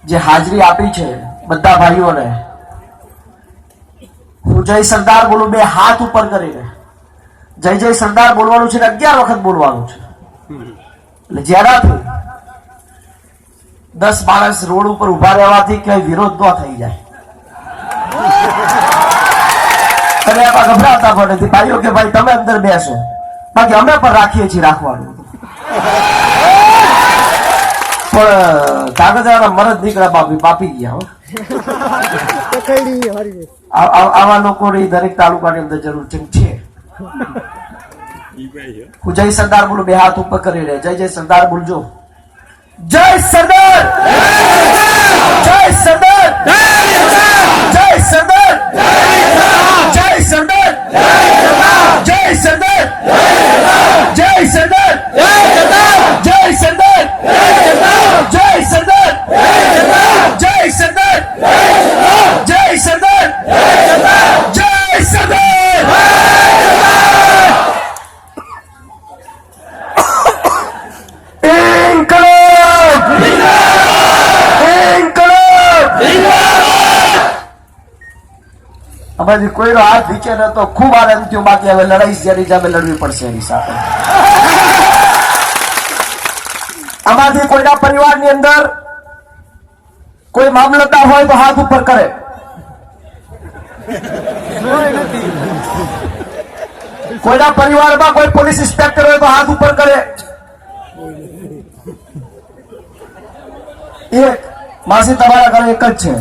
જે હાજરી આપી છે બધા ભાઈઓને હું જય સરદાર બોલું, બે હાથ ઉપર કરીને જય જય સરદાર બોલવાનું છે, 11 વખત બોલવાનું છે. એટલે જેનાથી 10 માણસ રોડ ઉપર ઉભા રહેવાથી ક્યાંય વિરોધ ન થઈ જાય અને એમાં ગભરાતા પણ નથી ભાઈઓ કે ભાઈ તમે અંદર બેસો, બાકી અમે પણ રાખીએ છીએ રાખવાનું. પણ કાગળિયાના મરદ દીકરા બાપી ગયા. આવા લોકોની દરેક તાલુકાની અંદર જરૂર છે. હું જય સરદાર બોલું, બે હાથ ઉપર કરી લે, જય જય સરદાર બોલજો. જય સરદાર, જય સરદાર, જય સરદાર, જય સરદાર, જય સરદાર, જય સરદાર, જય સરદાર, જય સરદાર, જય સરદાર, જય સરદાર, જય સરદાર. આમાંથી કોઈનો હાથ નીચે નતો, ખૂબ આનંદ થયો. બાકી હવે લડાઈ જેની સામે લડવી પડશે એની સાથે. આમાંથી કોઈના પરિવારની અંદર કોઈ મામલતદાર હોય તો હાથ ઉપર કરે. કોઈના પરિવારમાં કોઈ પોલીસ ઇન્સ્પેક્ટર હોય તો હાથ ઉપર કરે. એક માસી તમારા ઘરે એક જ છે.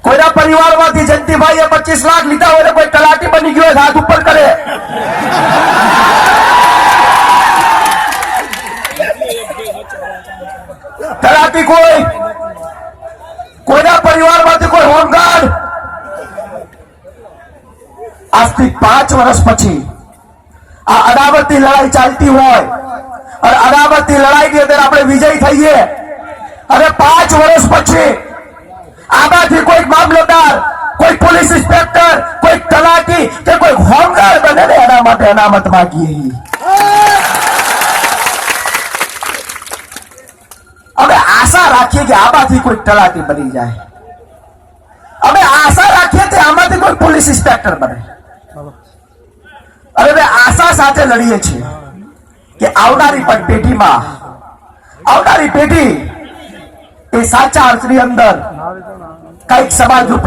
કોઈના પરિવારમાંથી જયંતિભાઈએ 25 લાખ લીધા હોય, કોઈ તલાટી બની ગયો હાથ ઉપર કરે. તલાટી કોઈના પરિવારમાંથી કોઈ હોમગાર્ડ આજથી 5 વર્ષ પછી આ અદાવતની લડાઈ ચાલતી હોય અને અદાવતની લડાઈની અંદર આપણે વિજય થઈએ અને 5 વર્ષ પછી આમાંથી કોઈ મામલતદાર, કોઈ પોલીસ ઇન્સ્પેક્ટર, કોઈ તલાટી કે કોઈ હોમગાર્ડ બને ને એના માટે અનામત માંગીએ. અમે આશા રાખીએ કે આમાંથી કોઈ તલાટી બની જાય. અમે આશા રાખીએ કે આમાંથી કોઈ પોલીસ ઇન્સ્પેક્ટર બને. અને અમે આશા સાથે લડીએ છીએ કે આવનારી પણ પેઢીમાં, આવનારી પેઢી એ સાચા અર્થની અંદર કઈક સમાજનું